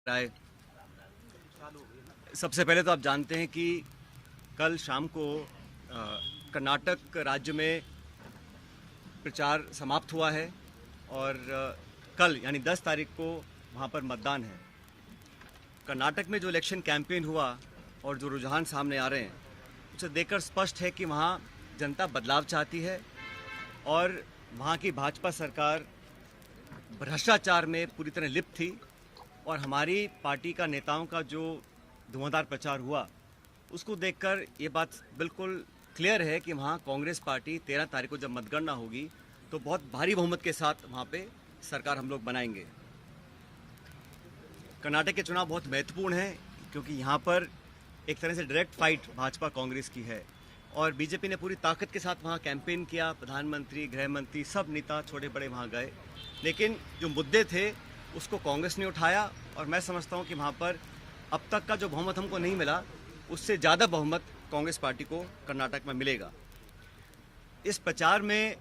राय। सबसे पहले तो आप जानते हैं कि कल शाम को कर्नाटक राज्य में प्रचार समाप्त हुआ है और कल यानी 10 तारीख को वहाँ पर मतदान है। कर्नाटक में जो इलेक्शन कैंपेन हुआ और जो रुझान सामने आ रहे हैं उसे देखकर स्पष्ट है कि वहाँ जनता बदलाव चाहती है और वहाँ की भाजपा सरकार भ्रष्टाचार में पूरी तरह लिप्त थी और हमारी पार्टी का नेताओं का जो धुआंधार प्रचार हुआ उसको देखकर ये बात बिल्कुल क्लियर है कि वहाँ कांग्रेस पार्टी 13 तारीख को जब मतगणना होगी तो बहुत भारी बहुमत के साथ वहाँ पे सरकार हम लोग बनाएंगे। कर्नाटक के चुनाव बहुत महत्वपूर्ण हैं क्योंकि यहाँ पर एक तरह से डायरेक्ट फाइट भाजपा कांग्रेस की है और बीजेपी ने पूरी ताकत के साथ वहाँ कैंपेन किया। प्रधानमंत्री, गृह मंत्री, सब नेता छोटे बड़े वहाँ गए, लेकिन जो मुद्दे थे उसको कांग्रेस ने उठाया और मैं समझता हूँ कि वहाँ पर अब तक का जो बहुमत हमको नहीं मिला उससे ज़्यादा बहुमत कांग्रेस पार्टी को कर्नाटक में मिलेगा। इस प्रचार में,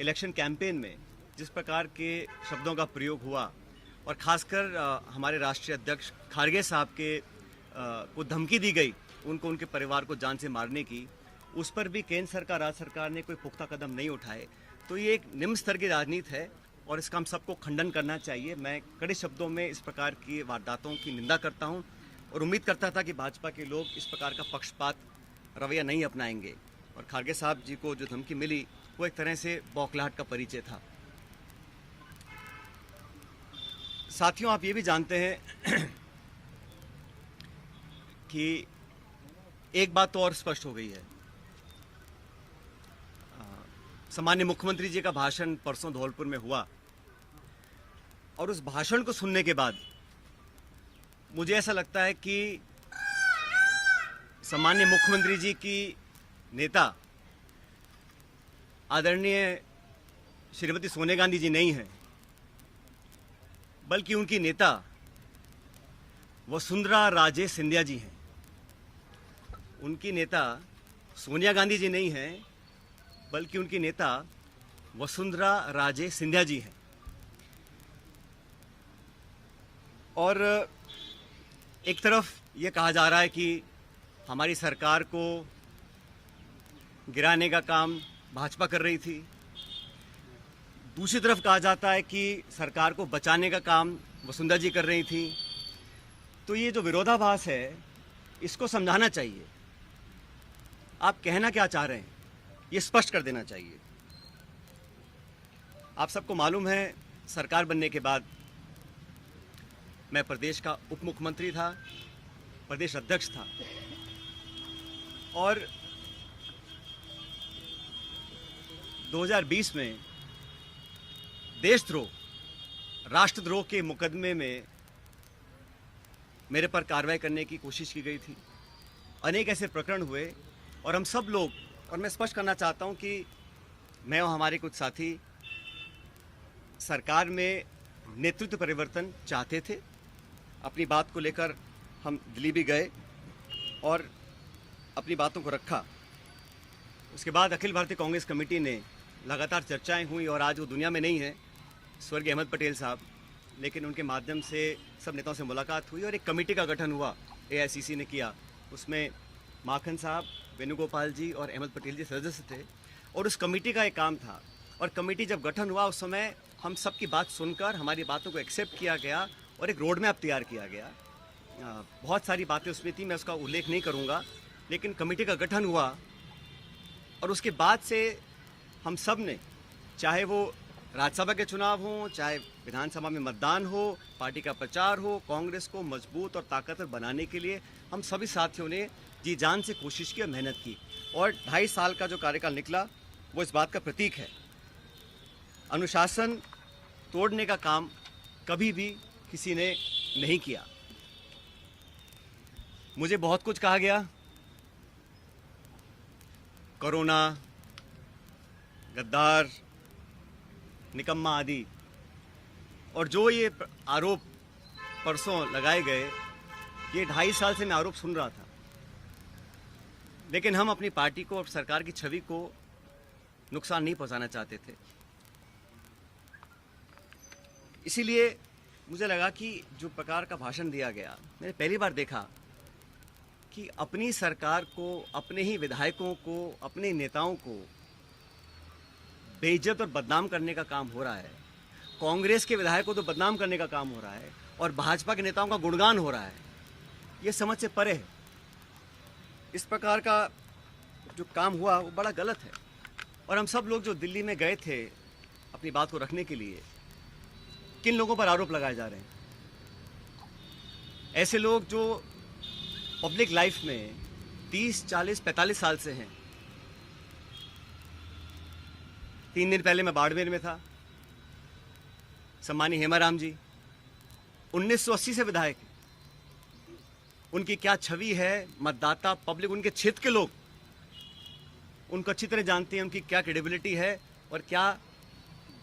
इलेक्शन कैंपेन में जिस प्रकार के शब्दों का प्रयोग हुआ और ख़ासकर हमारे राष्ट्रीय अध्यक्ष खारगे साहब के को धमकी दी गई उनको, उनके परिवार को जान से मारने की, उस पर भी केंद्र सरकार, राज्य सरकार ने कोई पुख्ता कदम नहीं उठाए। तो ये एक निम्न स्तर की राजनीति है और इसका हम सबको खंडन करना चाहिए। मैं कड़े शब्दों में इस प्रकार की वारदातों की निंदा करता हूं और उम्मीद करता था कि भाजपा के लोग इस प्रकार का पक्षपात रवैया नहीं अपनाएंगे। और खारगे साहब जी को जो धमकी मिली वो एक तरह से बौखलाहट का परिचय था। साथियों, आप ये भी जानते हैं कि एक बात तो और स्पष्ट हो गई है। सामान्य मुख्यमंत्री जी का भाषण परसों धौलपुर में हुआ और उस भाषण को सुनने के बाद मुझे ऐसा लगता है कि सामान्य मुख्यमंत्री जी की नेता आदरणीय श्रीमती सोनिया गांधी जी नहीं है, बल्कि उनकी नेता वसुंधरा राजे सिंधिया जी हैं। उनकी नेता सोनिया गांधी जी नहीं हैं, बल्कि उनकी नेता वसुंधरा राजे सिंधिया जी हैं। और एक तरफ ये कहा जा रहा है कि हमारी सरकार को गिराने का काम भाजपा कर रही थी, दूसरी तरफ कहा जाता है कि सरकार को बचाने का काम वसुंधरा जी कर रही थी। तो ये जो विरोधाभास है इसको समझाना चाहिए। आप कहना क्या चाह रहे हैं ये स्पष्ट कर देना चाहिए। आप सबको मालूम है, सरकार बनने के बाद मैं प्रदेश का उप मुख्यमंत्री था, प्रदेश अध्यक्ष था और 2020 में देशद्रोह, राष्ट्रद्रोह के मुकदमे में मेरे पर कार्रवाई करने की कोशिश की गई थी। अनेक ऐसे प्रकरण हुए और हम सब लोग, और मैं स्पष्ट करना चाहता हूं कि मैं और हमारे कुछ साथी सरकार में नेतृत्व परिवर्तन चाहते थे। अपनी बात को लेकर हम दिल्ली भी गए और अपनी बातों को रखा। उसके बाद अखिल भारतीय कांग्रेस कमेटी ने लगातार चर्चाएं हुई और आज वो दुनिया में नहीं है, स्वर्गीय अहमद पटेल साहब, लेकिन उनके माध्यम से सब नेताओं से मुलाकात हुई और एक कमेटी का गठन हुआ, एआईसीसी ने किया। उसमें माखन साहब, वेणुगोपाल जी और अहमद पटेल जी सदस्य थे और उस कमेटी का एक काम था। और कमेटी जब गठन हुआ उस समय हम सब की बात सुनकर हमारी बातों को एक्सेप्ट किया गया और एक रोड मैप तैयार किया गया। बहुत सारी बातें उसमें थी, मैं उसका उल्लेख नहीं करूँगा, लेकिन कमेटी का गठन हुआ और उसके बाद से हम सब ने, चाहे वो राज्यसभा के चुनाव हों, चाहे विधानसभा में मतदान हो, पार्टी का प्रचार हो, कांग्रेस को मजबूत और ताकतवर बनाने के लिए हम सभी साथियों ने जी जान से कोशिश की और मेहनत की। और 2.5 साल का जो कार्यकाल निकला वो इस बात का प्रतीक है। अनुशासन तोड़ने का काम कभी भी किसी ने नहीं किया। मुझे बहुत कुछ कहा गया, कोरोना, गद्दार, निकम्मा आदि, और जो ये आरोप परसों लगाए गए, ये 2.5 साल से मैं आरोप सुन रहा था, लेकिन हम अपनी पार्टी को और सरकार की छवि को नुकसान नहीं पहुंचाना चाहते थे। इसीलिए मुझे लगा कि जो प्रकार का भाषण दिया गया, मैंने पहली बार देखा कि अपनी सरकार को, अपने ही विधायकों को, अपने नेताओं को बेइज्जत और बदनाम करने का काम हो रहा है। कांग्रेस के विधायकों को तो बदनाम करने का काम हो रहा है और भाजपा के नेताओं का गुणगान हो रहा है। ये समझ से परे है। इस प्रकार का जो काम हुआ वो बड़ा गलत है। और हम सब लोग जो दिल्ली में गए थे अपनी बात को रखने के लिए, किन लोगों पर आरोप लगाए जा रहे हैं? ऐसे लोग जो पब्लिक लाइफ में 30, 40, 45 साल से हैं। 3 दिन पहले मैं बाड़मेर में था। सम्मानीय हेमाराम जी 1980 से विधायक हैं। उनकी क्या छवि है, मतदाता, पब्लिक, उनके क्षेत्र के लोग उनको अच्छी तरह जानते हैं, उनकी क्या क्रेडिबिलिटी है और क्या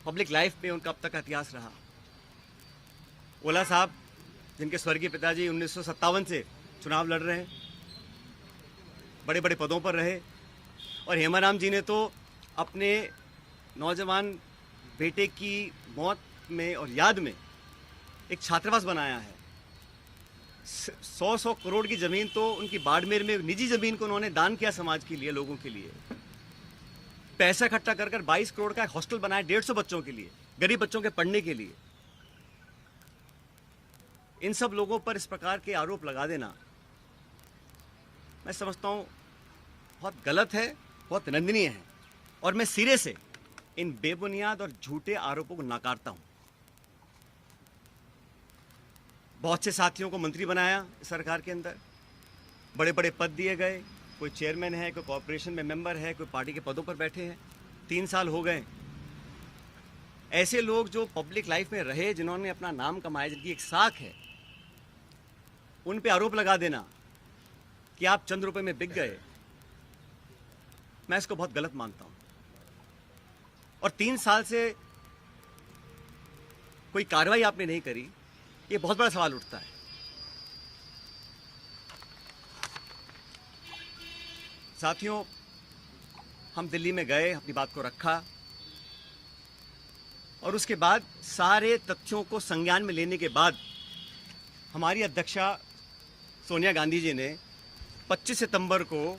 पब्लिक लाइफ में उनका अब तक का इतिहास रहा। ओला साहब, जिनके स्वर्गीय पिताजी 1957 से चुनाव लड़ रहे हैं, बड़े बड़े पदों पर रहे। और हेमाराम जी ने तो अपने नौजवान बेटे की मौत में और याद में एक छात्रावास बनाया है। 100 करोड़ की ज़मीन तो उनकी बाड़मेर में, निजी ज़मीन को उन्होंने दान किया समाज के लिए, लोगों के लिए। पैसा इकट्ठा कर 22 करोड़ का एक हॉस्टल बनाया 150 बच्चों के लिए, गरीब बच्चों के पढ़ने के लिए। इन सब लोगों पर इस प्रकार के आरोप लगा देना मैं समझता हूं बहुत गलत है, बहुत निंदनीय है। और मैं सिरे से इन बेबुनियाद और झूठे आरोपों को नकारता हूं। बहुत से साथियों को मंत्री बनाया सरकार के अंदर, बड़े बड़े पद दिए गए। कोई चेयरमैन है, कोई कॉर्पोरेशन में मेंबर है, कोई पार्टी के पदों पर बैठे हैं। 3 साल हो गए। ऐसे लोग जो पब्लिक लाइफ में रहे, जिन्होंने अपना नाम कमाया, जिनकी एक साख है, उन पे आरोप लगा देना कि आप चंद रुपए में बिक गए, मैं इसको बहुत गलत मानता हूं। और 3 साल से कोई कार्रवाई आपने नहीं करी, ये बहुत बड़ा सवाल उठता है। साथियों, हम दिल्ली में गए, अपनी बात को रखा और उसके बाद सारे तथ्यों को संज्ञान में लेने के बाद हमारी अध्यक्षा सोनिया गांधी जी ने 25 सितंबर को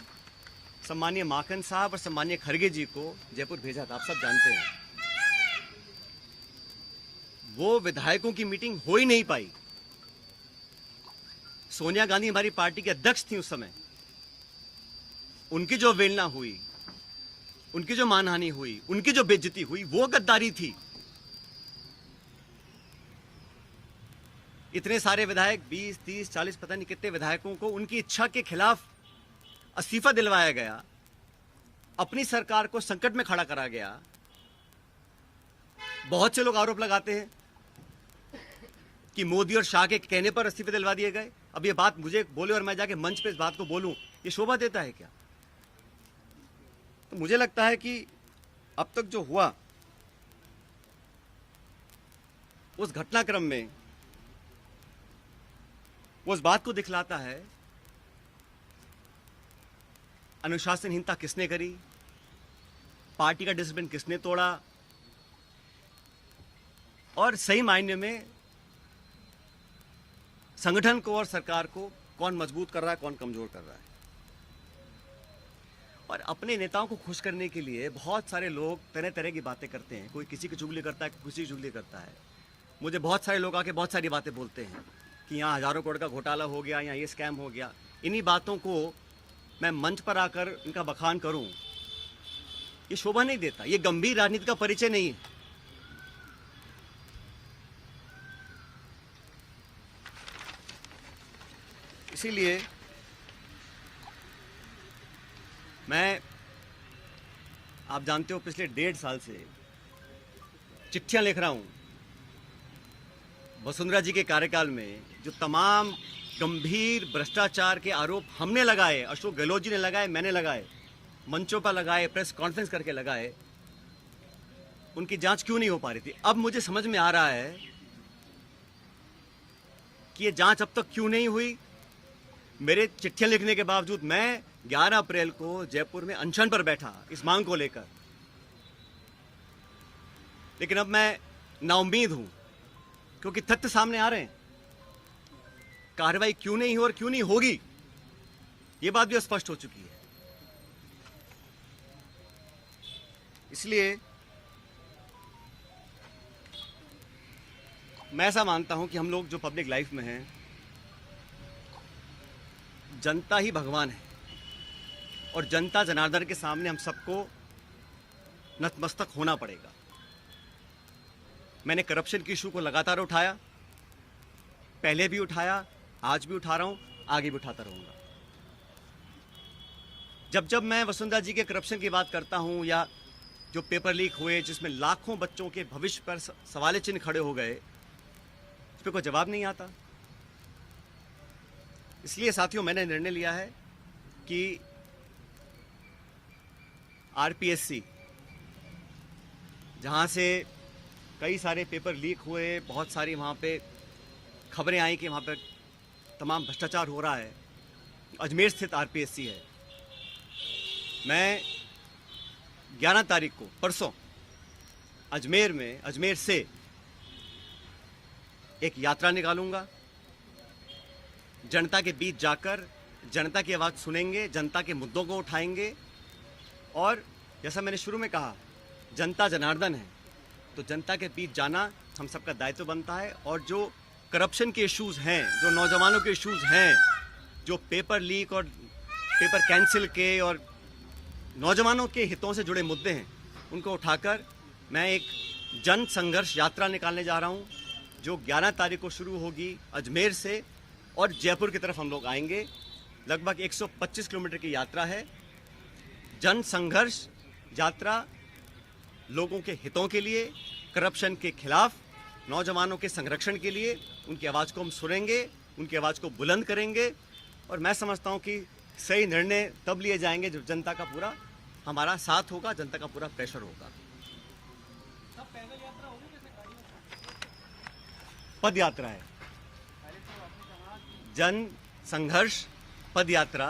सम्मानीय माकन साहब और सम्मानीय खड़गे जी को जयपुर भेजा था। आप सब जानते हैं। वो विधायकों की मीटिंग हो ही नहीं पाई। सोनिया गांधी हमारी पार्टी के अध्यक्ष थी उस समय। उनकी जो अवहेलना हुई, उनकी जो मानहानि हुई, उनकी जो बेइज्जती हुई, वो गद्दारी थी। इतने सारे विधायक, 20, 30, 40, पता नहीं कितने विधायकों को उनकी इच्छा के खिलाफ इस्तीफा दिलवाया गया, अपनी सरकार को संकट में खड़ा करा गया। बहुत से लोग आरोप लगाते हैं कि मोदी और शाह के कहने पर इस्तीफे दिलवा दिए गए। अब ये बात मुझे बोले और मैं जाके मंच पे इस बात को बोलूं, ये शोभा देता है क्या? तो मुझे लगता है कि अब तक जो हुआ उस घटनाक्रम में वो इस बात को दिखलाता है अनुशासनहीनता किसने करी, पार्टी का डिसिप्लिन किसने तोड़ा और सही मायने में संगठन को और सरकार को कौन मजबूत कर रहा है, कौन कमजोर कर रहा है। और अपने नेताओं को खुश करने के लिए बहुत सारे लोग तरह तरह की बातें करते हैं। कोई किसी की चुगली करता है, किसी की चुगली करता है। मुझे बहुत सारे लोग आके बहुत सारी बातें बोलते हैं कि यहाँ हजारों करोड़ का घोटाला हो गया, यहाँ ये स्कैम हो गया। इन्हीं बातों को मैं मंच पर आकर इनका बखान करूं, ये शोभा नहीं देता। ये गंभीर राजनीति का परिचय नहीं है। इसीलिए मैं, आप जानते हो, पिछले 1.5 साल से चिट्ठियां लिख रहा हूं वसुंधरा जी के कार्यकाल में जो तमाम गंभीर भ्रष्टाचार के आरोप हमने लगाए, अशोक गहलोत जी ने लगाए, मैंने लगाए, मंचों पर लगाए, प्रेस कॉन्फ्रेंस करके लगाए, उनकी जांच क्यों नहीं हो पा रही थी। अब मुझे समझ में आ रहा है कि ये जांच अब तक क्यों नहीं हुई। मेरे चिट्ठियां लिखने के बावजूद मैं 11 अप्रैल को जयपुर में अनशन पर बैठा इस मांग को लेकर। लेकिन अब मैं नाउम्मीद हूं क्योंकि तथ्य सामने आ रहे हैं। कार्रवाई क्यों नहीं हो और क्यों नहीं होगी, ये बात भी स्पष्ट हो चुकी है। इसलिए मैं ऐसा मानता हूं कि हम लोग जो पब्लिक लाइफ में हैं, जनता ही भगवान है और जनता जनार्दन के सामने हम सबको नतमस्तक होना पड़ेगा। मैंने करप्शन की इशू को लगातार उठाया, पहले भी उठाया, आज भी उठा रहा हूं, आगे भी उठाता रहूंगा। जब मैं वसुंधरा जी के करप्शन की बात करता हूं या जो पेपर लीक हुए जिसमें लाखों बच्चों के भविष्य पर सवाल चिन्ह खड़े हो गए, उस पर कोई जवाब नहीं आता। इसलिए साथियों, मैंने निर्णय लिया है कि आरपीएससी, जहां से कई सारे पेपर लीक हुए, बहुत सारी वहाँ पे खबरें आई कि वहाँ पे तमाम भ्रष्टाचार हो रहा है, अजमेर स्थित आरपीएससी है। मैं 11 तारीख को, परसों, अजमेर से एक यात्रा निकालूंगा। जनता के बीच जाकर जनता की आवाज़ सुनेंगे, जनता के मुद्दों को उठाएंगे और जैसा मैंने शुरू में कहा, जनता जनार्दन है, तो जनता के बीच जाना हम सबका दायित्व बनता है। और जो करप्शन के इश्यूज़ हैं, जो नौजवानों के इश्यूज़ हैं, जो पेपर लीक और पेपर कैंसिल के और नौजवानों के हितों से जुड़े मुद्दे हैं, उनको उठाकर मैं एक जन संघर्ष यात्रा निकालने जा रहा हूं, जो 11 तारीख को शुरू होगी अजमेर से और जयपुर की तरफ हम लोग आएंगे। लगभग 125 किलोमीटर की यात्रा है। जन संघर्ष यात्रा लोगों के हितों के लिए, करप्शन के खिलाफ, नौजवानों के संरक्षण के लिए। उनकी आवाज़ को हम सुनेंगे, उनकी आवाज़ को बुलंद करेंगे और मैं समझता हूं कि सही निर्णय तब लिए जाएंगे जब जनता का पूरा हमारा साथ होगा, जनता का पूरा प्रेशर होगा। पद यात्रा है, जन संघर्ष पद यात्रा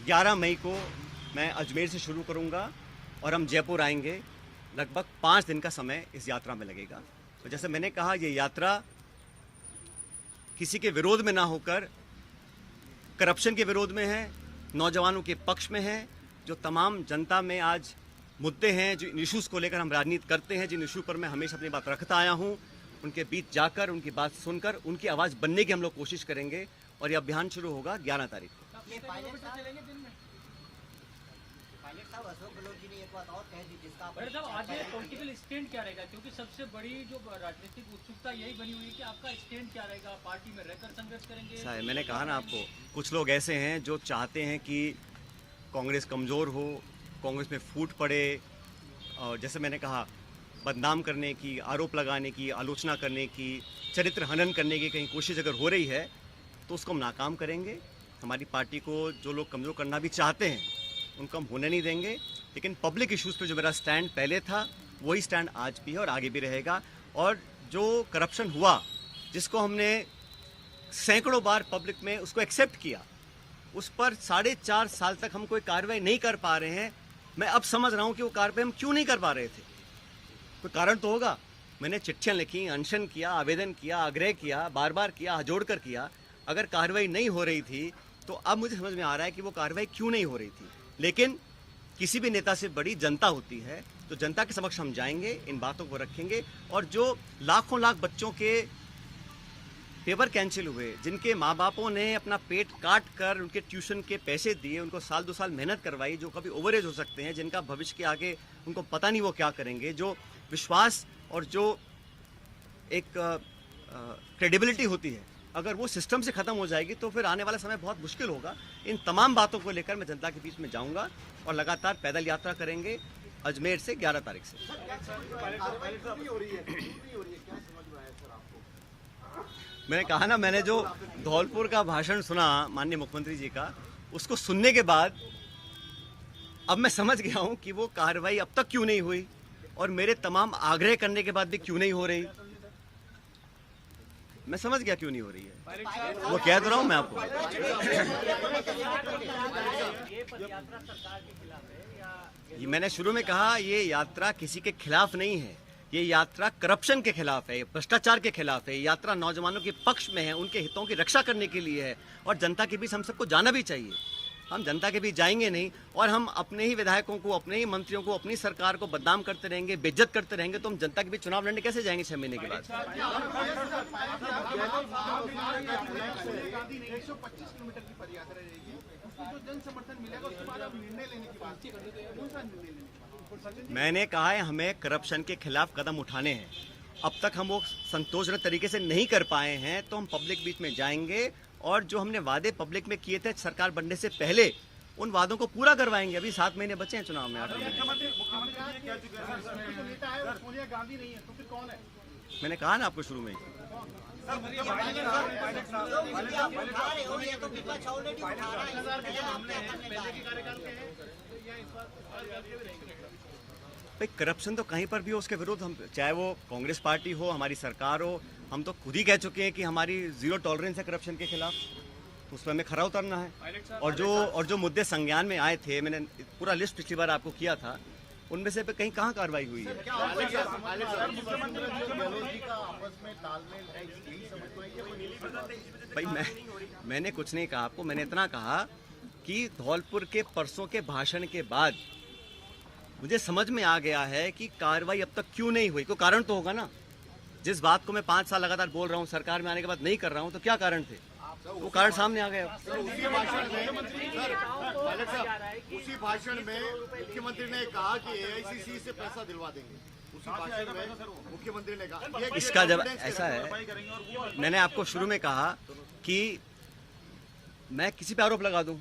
11 मई को मैं अजमेर से शुरू करूंगा और हम जयपुर आएंगे। लगभग 5 दिन का समय इस यात्रा में लगेगा। तो जैसे मैंने कहा, ये यात्रा किसी के विरोध में ना होकर करप्शन के विरोध में है, नौजवानों के पक्ष में है। जो तमाम जनता में आज मुद्दे हैं, जो इश्यूज़ को लेकर हम राजनीति करते हैं, जिन इशू पर मैं हमेशा अपनी बात रखता आया हूं, उनके बीच जाकर, उनकी बात सुनकर, उनकी आवाज़ बनने की हम लोग कोशिश करेंगे। और ये अभियान शुरू होगा 11 तारीख को। आज ये पॉलिटिकल स्टैंड क्या रहेगा, क्योंकि सबसे बड़ी जो राजनीतिक उत्सुकता यही बनी हुई है कि आपका स्टैंड क्या रहेगा, पार्टी में रहकर संघर्ष करेंगे? मैंने कहा ना आपको, कुछ लोग ऐसे हैं जो चाहते हैं कि कांग्रेस कमज़ोर हो, कांग्रेस में फूट पड़े, और जैसे मैंने कहा, बदनाम करने की, आरोप लगाने की, आलोचना करने की, चरित्र हनन करने की कहीं कोशिश अगर हो रही है तो उसको हम नाकाम करेंगे। हमारी पार्टी को जो लोग कमज़ोर करना भी चाहते हैं उनको हम होने नहीं देंगे। लेकिन पब्लिक इश्यूज़ पे जो मेरा स्टैंड पहले था, वही स्टैंड आज भी है और आगे भी रहेगा। और जो करप्शन हुआ, जिसको हमने सैकड़ों बार पब्लिक में उसको एक्सेप्ट किया, उस पर 4.5 साल तक हम कोई कार्रवाई नहीं कर पा रहे हैं। मैं अब समझ रहा हूँ कि वो कार्रवाई हम क्यों नहीं कर पा रहे थे। कोई कारण तो होगा। मैंने चिट्ठियाँ लिखी, अनशन किया, आवेदन किया, आग्रह किया, बार बार किया, जोड़ कर किया। अगर कार्रवाई नहीं हो रही थी तो अब मुझे समझ में आ रहा है कि वो कार्रवाई क्यों नहीं हो रही थी। लेकिन किसी भी नेता से बड़ी जनता होती है, तो जनता के समक्ष हम जाएंगे, इन बातों को रखेंगे। और जो लाखों लाख बच्चों के पेपर कैंसिल हुए, जिनके माँ बापों ने अपना पेट काट कर उनके ट्यूशन के पैसे दिए, उनको 2 साल मेहनत करवाई, जो कभी ओवरेज हो सकते हैं, जिनका भविष्य के आगे उनको पता नहीं वो क्या करेंगे, जो विश्वास और जो एक क्रेडिबिलिटी होती है, अगर वो सिस्टम से ख़त्म हो जाएगी तो फिर आने वाला समय बहुत मुश्किल होगा। इन तमाम बातों को लेकर मैं जनता के बीच में जाऊंगा और लगातार पैदल यात्रा करेंगे अजमेर से 11 तारीख से। मैंने कहा ना, मैंने जो धौलपुर का भाषण सुना माननीय मुख्यमंत्री जी का, उसको सुनने के बाद अब मैं समझ गया हूं कि वो कार्रवाई अब तक क्यों नहीं हुई और मेरे तमाम आग्रह करने के बाद भी क्यों नहीं हो रही। मैं समझ गया क्यों नहीं हो रही है। वो कह तो रहा हूं मैं आपको। ये मैंने शुरू में कहा, ये यात्रा किसी के खिलाफ नहीं है, ये यात्रा करप्शन के खिलाफ है, भ्रष्टाचार के खिलाफ है, ये यात्रा नौजवानों के पक्ष में है, उनके हितों की रक्षा करने के लिए है और जनता के बीच हम सबको जाना भी चाहिए। हम जनता के बीच जाएंगे नहीं और हम अपने ही विधायकों को, अपने ही मंत्रियों को, अपनी सरकार को बदनाम करते रहेंगे, बेइज्जत करते रहेंगे, तो हम जनता के बीच चुनाव लड़ने कैसे जाएंगे 6 महीने के बाद? मैंने कहा है हमें करप्शन के खिलाफ कदम उठाने हैं। अब तक हम वो संतोषजनक तरीके से नहीं कर पाए हैं, तो हम पब्लिक बीच में जाएंगे और जो हमने वादे पब्लिक में किए थे सरकार बनने से पहले, उन वादों को पूरा करवाएंगे। अभी 7 महीने बचे हैं चुनाव में, 8 महीने। मैंने कहा ना आपको शुरू में। भाई करप्शन तो कहीं पर भी हो, उसके विरुद्ध हम, चाहे वो कांग्रेस पार्टी हो, हमारी सरकार हो, हम तो खुद ही कह चुके हैं कि हमारी 0 टॉलरेंस है करप्शन के खिलाफ, तो उस पर हमें खरा उतरना है। और जो मुद्दे संज्ञान में आए थे, मैंने पूरा लिस्ट पिछली बार आपको किया था, उनमें से कहीं कहाँ कार्रवाई हुई है? भाई मैंने कुछ नहीं कहा आपको, मैंने इतना कहा कि धौलपुर के परसों के भाषण के बाद मुझे समझ में आ गया है कि कार्रवाई अब तक क्यों नहीं हुई। कोई कारण तो होगा ना। जिस बात को मैं 5 साल लगातार बोल रहा हूँ, सरकार में आने के बाद नहीं कर रहा हूँ, तो क्या कारण थे? वो कारण सामने आ गया। उसी भाषण में मुख्यमंत्री ने कहा कि एआईसीसी से पैसा दिलवा देंगे। उसी भाषण में मुख्यमंत्री ने कहा। इसका जब ऐसा है, मैंने आपको शुरू में कहा कि मैं किसी पे आरोप लगा दूं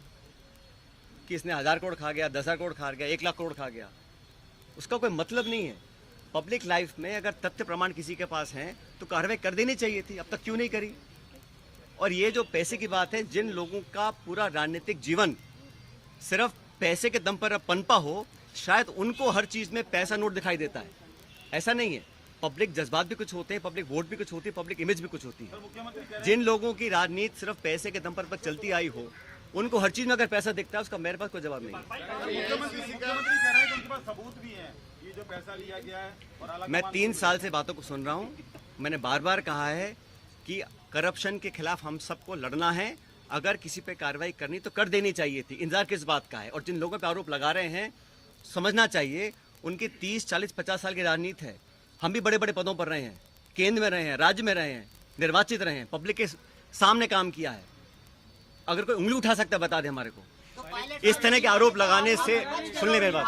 कि इसने 1000 करोड़ खा गया, 10,000 करोड़ खा गया, 1 लाख करोड़ खा गया, उसका कोई मतलब नहीं है। पब्लिक लाइफ में अगर तथ्य प्रमाण किसी के पास हैं तो कार्रवाई कर देनी चाहिए थी, अब तक क्यों नहीं करी? और ये जो पैसे की बात है, जिन लोगों का पूरा राजनीतिक जीवन सिर्फ पैसे के दम पर पनपा हो, शायद उनको हर चीज में पैसा नोट दिखाई देता है। ऐसा नहीं है, पब्लिक जज्बात भी कुछ होते हैं, पब्लिक वोट भी कुछ होती है, पब्लिक इमेज भी कुछ होती है। जिन लोगों की राजनीति सिर्फ पैसे के दम पर चलती आई हो, उनको हर चीज में अगर पैसा दिखता है, उसका मेरे पास कोई जवाब नहीं है। मैं 3 साल से बातों को सुन रहा हूँ। मैंने बार बार कहा है कि करप्शन के खिलाफ हम सबको लड़ना है। अगर किसी पे कार्रवाई करनी तो कर देनी चाहिए थी। इंतजार किस बात का है? और जिन लोगों पे आरोप लगा रहे हैं, समझना चाहिए उनकी 30, 40, 50 साल की राजनीति है। हम भी बड़े बड़े पदों पर रहे हैं, केंद्र में रहे हैं, राज्य में रहे हैं, निर्वाचित रहे हैं, पब्लिक के सामने काम किया है। अगर कोई उंगली उठा सकता है बता दे हमारे को। इस तरह के आरोप लगाने से, सुन ले मेरी बात,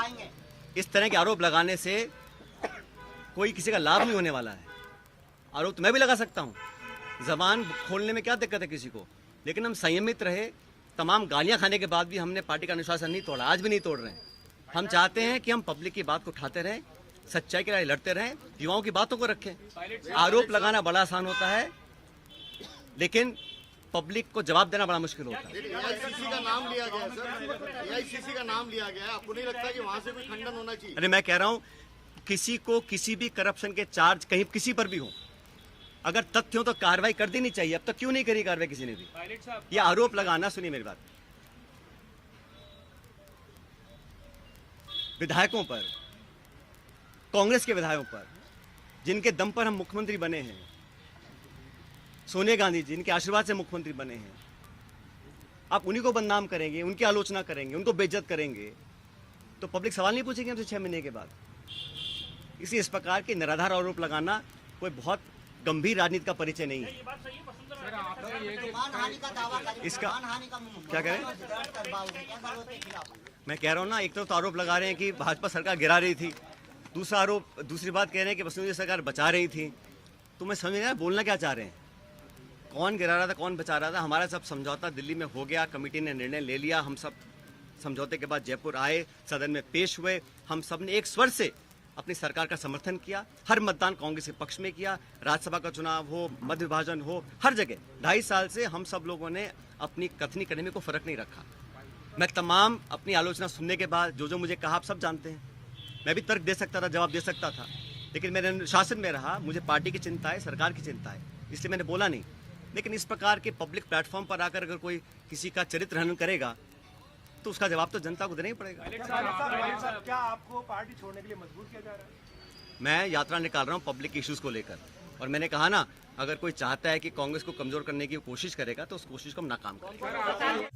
इस तरह के आरोप लगाने से कोई किसी का लाभ नहीं होने वाला है। आरोप तो मैं भी लगा सकता हूँ, जबान खोलने में क्या दिक्कत है किसी को, लेकिन हम संयमित रहे। तमाम गालियां खाने के बाद भी हमने पार्टी का अनुशासन नहीं तोड़ा, आज भी नहीं तोड़ रहे हैं। हम चाहते हैं कि हम पब्लिक की बात को उठाते रहें, सच्चाई के लिए लड़ते रहें, युवाओं की बातों को रखें। आरोप लगाना बड़ा आसान होता है, लेकिन पब्लिक को जवाब देना बड़ा मुश्किल होता है। एआईसीसी का नाम लिया गया सर, एआईसीसी का नाम लिया गया, आपको नहीं लगता कि वहां से कोई खंडन होना चाहिए? अरे मैं कह रहा हूं, किसी को किसी भी करप्शन के चार्ज कहीं किसी पर भी हो, अगर तथ्य हो तो कार्रवाई कर देनी चाहिए। अब तक क्यों नहीं करी कार्रवाई किसी ने भी? ये आरोप लगाना, सुनिए मेरी बात, विधायकों पर, कांग्रेस के विधायकों पर, जिनके दम पर हम मुख्यमंत्री बने हैं, सोनिया गांधी जी जिनके आशीर्वाद से मुख्यमंत्री बने हैं, आप उन्हीं को बदनाम करेंगे, उनकी आलोचना करेंगे, उनको बेइज्जत करेंगे, तो पब्लिक सवाल नहीं पूछेगी हमसे 6 महीने के बाद। इस प्रकार के निराधार आरोप लगाना कोई बहुत गंभीर राजनीति का परिचय नहीं है। इसका क्या कह रहे हैं? मैं कह रहा हूँ ना, एक तो आरोप लगा रहे हैं कि भाजपा सरकार गिरा रही थी, दूसरी बात कह रहे हैं कि वसुंधरा सरकार बचा रही थी। तो मैं समझ नहीं आया बोलना क्या चाह रहे हैं, कौन गिरा रहा था, कौन बचा रहा था? हमारा सब समझौता दिल्ली में हो गया, कमेटी ने निर्णय ले लिया, हम सब समझौते के बाद जयपुर आए, सदन में पेश हुए, हम सब ने एक स्वर से अपनी सरकार का समर्थन किया, हर मतदान कांग्रेस के पक्ष में किया, राज्यसभा का चुनाव हो, मध्य विभाजन हो, हर जगह 2.5 साल से हम सब लोगों ने अपनी कथनी करने में कोई फर्क नहीं रखा। मैं तमाम अपनी आलोचना सुनने के बाद जो मुझे कहा आप सब जानते हैं। मैं भी तर्क दे सकता था, जवाब दे सकता था, लेकिन मैंने शासन में रहा, मुझे पार्टी की चिंता है, सरकार की चिंता है, इसलिए मैंने बोला नहीं। लेकिन इस प्रकार के पब्लिक प्लेटफॉर्म पर आकर अगर कोई किसी का चरित्र हनन करेगा तो उसका जवाब तो जनता को देना ही पड़ेगा। क्या आपको पार्टी छोड़ने के लिए मजबूर किया जा रहा है? मैं यात्रा निकाल रहा हूँ पब्लिक इश्यूज को लेकर, और मैंने कहा ना, अगर कोई चाहता है कि कांग्रेस को कमजोर करने की कोशिश करेगा तो उस कोशिश को हम नाकाम करेंगे।